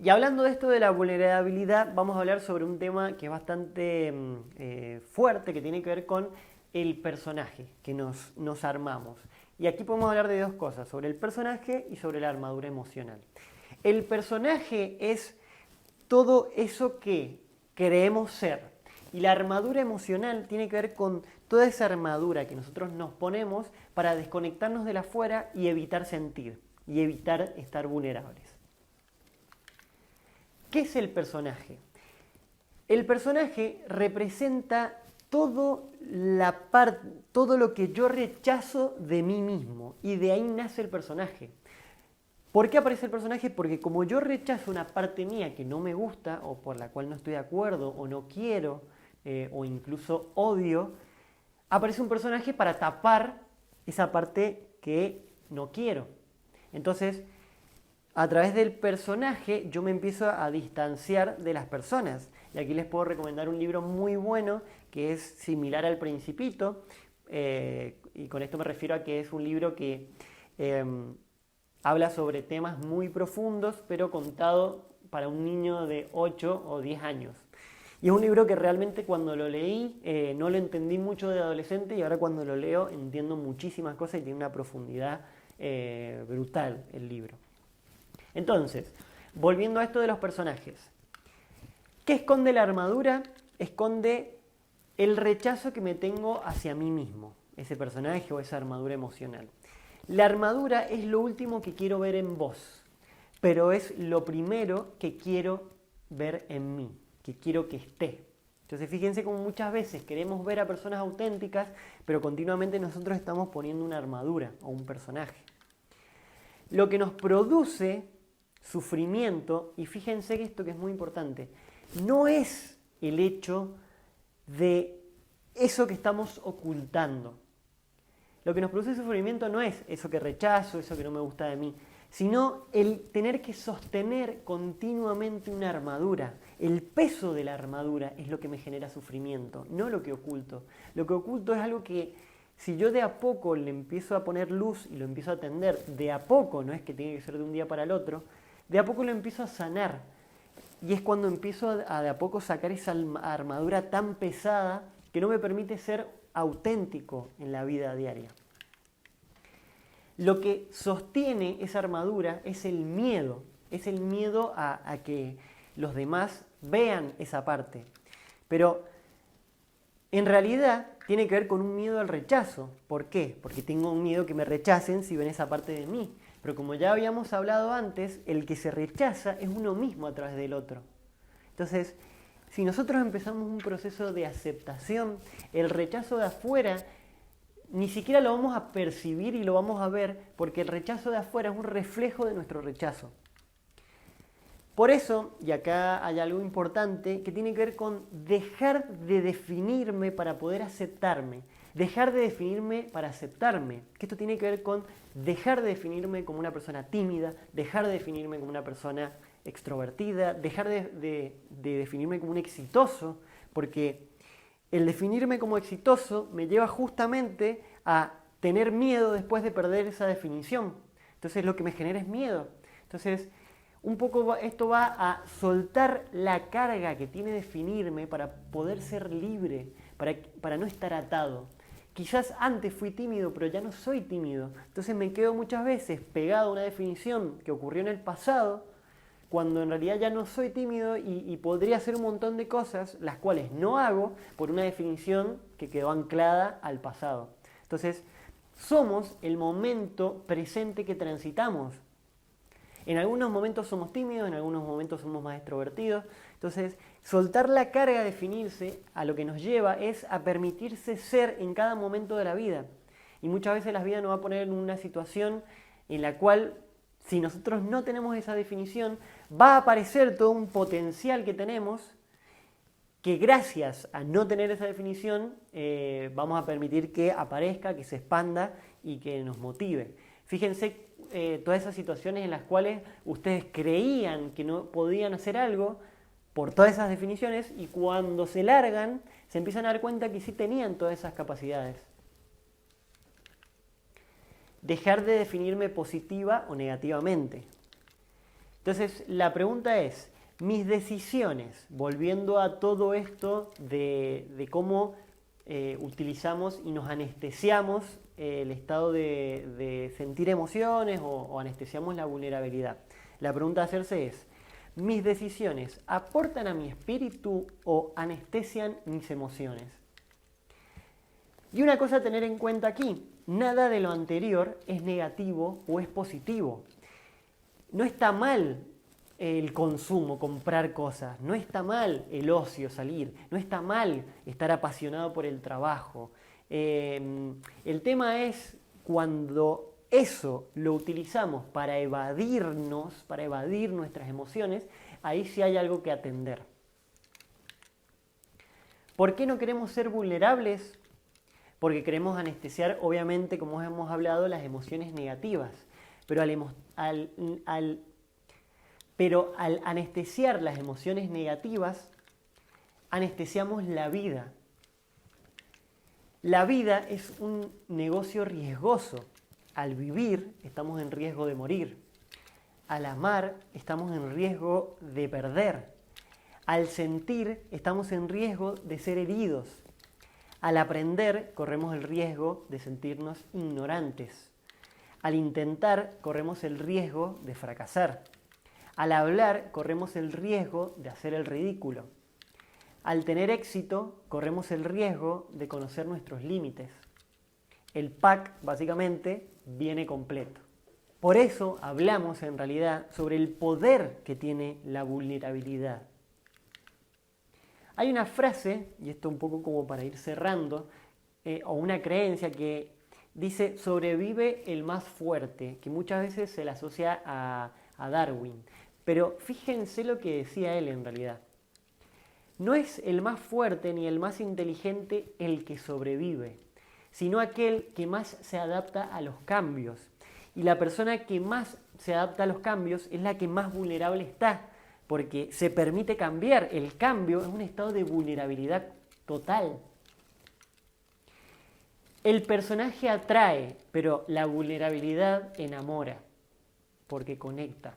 Y hablando de esto de la vulnerabilidad, vamos a hablar sobre un tema que es bastante fuerte, que tiene que ver con el personaje que nos armamos. Y aquí podemos hablar de dos cosas, sobre el personaje y sobre la armadura emocional. El personaje es todo eso que creemos ser. Y la armadura emocional tiene que ver con toda esa armadura que nosotros nos ponemos para desconectarnos de la afuera y evitar sentir, y evitar estar vulnerables. ¿Qué es el personaje? El personaje representa todo lo que yo rechazo de mí mismo, y de ahí nace el personaje. ¿Por qué aparece el personaje? Porque como yo rechazo una parte mía que no me gusta, o por la cual no estoy de acuerdo, o no quiero, o incluso odio, aparece un personaje para tapar esa parte que no quiero. Entonces, a través del personaje yo me empiezo a distanciar de las personas. Y aquí les puedo recomendar un libro muy bueno que es similar al Principito. Y con esto me refiero a que es un libro que habla sobre temas muy profundos, pero contado para un niño de 8 o 10 años. Y es un libro que realmente cuando lo leí no lo entendí mucho de adolescente, y ahora cuando lo leo entiendo muchísimas cosas y tiene una profundidad brutal el libro. Entonces, volviendo a esto de los personajes. ¿Qué esconde la armadura? Esconde el rechazo que me tengo hacia mí mismo, ese personaje o esa armadura emocional. La armadura es lo último que quiero ver en vos, pero es lo primero que quiero ver en mí, que quiero que esté. Entonces fíjense cómo muchas veces queremos ver a personas auténticas, pero continuamente nosotros estamos poniendo una armadura o un personaje. Lo que nos produce sufrimiento, y fíjense que esto que es muy importante, no es el hecho de eso que estamos ocultando. Lo que nos produce sufrimiento no es eso que rechazo, eso que no me gusta de mí, sino el tener que sostener continuamente una armadura. El peso de la armadura es lo que me genera sufrimiento, no lo que oculto. Lo que oculto es algo que si yo de a poco le empiezo a poner luz y lo empiezo a atender, de a poco, no es que tiene que ser de un día para el otro, de a poco lo empiezo a sanar. Y es cuando empiezo a de a poco sacar esa armadura tan pesada que no me permite ser auténtico en la vida diaria. Lo que sostiene esa armadura es el miedo a que los demás vean esa parte. Pero en realidad tiene que ver con un miedo al rechazo. ¿Por qué? Porque tengo un miedo que me rechacen si ven esa parte de mí. Pero como ya habíamos hablado antes, el que se rechaza es uno mismo a través del otro. Entonces, si nosotros empezamos un proceso de aceptación, el rechazo de afuera ni siquiera lo vamos a percibir y lo vamos a ver, porque el rechazo de afuera es un reflejo de nuestro rechazo. Por eso, y acá hay algo importante, que tiene que ver con dejar de definirme para poder aceptarme. Dejar de definirme para aceptarme. Que esto tiene que ver con dejar de definirme como una persona tímida, dejar de definirme como una persona extrovertida, dejar de definirme como un exitoso, porque el definirme como exitoso me lleva justamente a tener miedo después de perder esa definición. Entonces lo que me genera es miedo. Entonces un poco esto va a soltar la carga que tiene definirme para poder ser libre, para no estar atado. Quizás antes fui tímido, pero ya no soy tímido. Entonces me quedo muchas veces pegado a una definición que ocurrió en el pasado, cuando en realidad ya no soy tímido y podría hacer un montón de cosas, las cuales no hago por una definición que quedó anclada al pasado. Entonces, somos el momento presente que transitamos. En algunos momentos somos tímidos, en algunos momentos somos más extrovertidos. Entonces, soltar la carga de definirse a lo que nos lleva es a permitirse ser en cada momento de la vida. Y muchas veces la vida nos va a poner en una situación en la cual, si nosotros no tenemos esa definición, va a aparecer todo un potencial que tenemos, que gracias a no tener esa definición vamos a permitir que aparezca, que se expanda y que nos motive. Fíjense todas esas situaciones en las cuales ustedes creían que no podían hacer algo por todas esas definiciones, y cuando se largan se empiezan a dar cuenta que sí tenían todas esas capacidades. Dejar de definirme positiva o negativamente. Entonces, la pregunta es, mis decisiones, volviendo a todo esto de cómo utilizamos y nos anestesiamos el estado de sentir emociones o anestesiamos la vulnerabilidad. La pregunta a hacerse es, ¿mis decisiones aportan a mi espíritu o anestesian mis emociones? Y una cosa a tener en cuenta aquí, nada de lo anterior es negativo o es positivo. No está mal el consumo, comprar cosas, no está mal el ocio, salir, no está mal estar apasionado por el trabajo. El tema es cuando eso lo utilizamos para evadirnos, para evadir nuestras emociones, ahí sí hay algo que atender. ¿Por qué no queremos ser vulnerables? Porque queremos anestesiar, obviamente, como hemos hablado, las emociones negativas. Pero al anestesiar las emociones negativas, anestesiamos la vida. La vida es un negocio riesgoso. Al vivir, estamos en riesgo de morir. Al amar, estamos en riesgo de perder. Al sentir, estamos en riesgo de ser heridos. Al aprender, corremos el riesgo de sentirnos ignorantes. Al intentar, corremos el riesgo de fracasar. Al hablar, corremos el riesgo de hacer el ridículo. Al tener éxito, corremos el riesgo de conocer nuestros límites. El pack, básicamente, viene completo. Por eso hablamos, en realidad, sobre el poder que tiene la vulnerabilidad. Hay una frase, y esto un poco como para ir cerrando, o una creencia que dice, sobrevive el más fuerte, que muchas veces se le asocia a Darwin. Pero fíjense lo que decía él en realidad. No es el más fuerte ni el más inteligente el que sobrevive, sino aquel que más se adapta a los cambios. Y la persona que más se adapta a los cambios es la que más vulnerable está, porque se permite cambiar. El cambio es un estado de vulnerabilidad total. El personaje atrae, pero la vulnerabilidad enamora, porque conecta.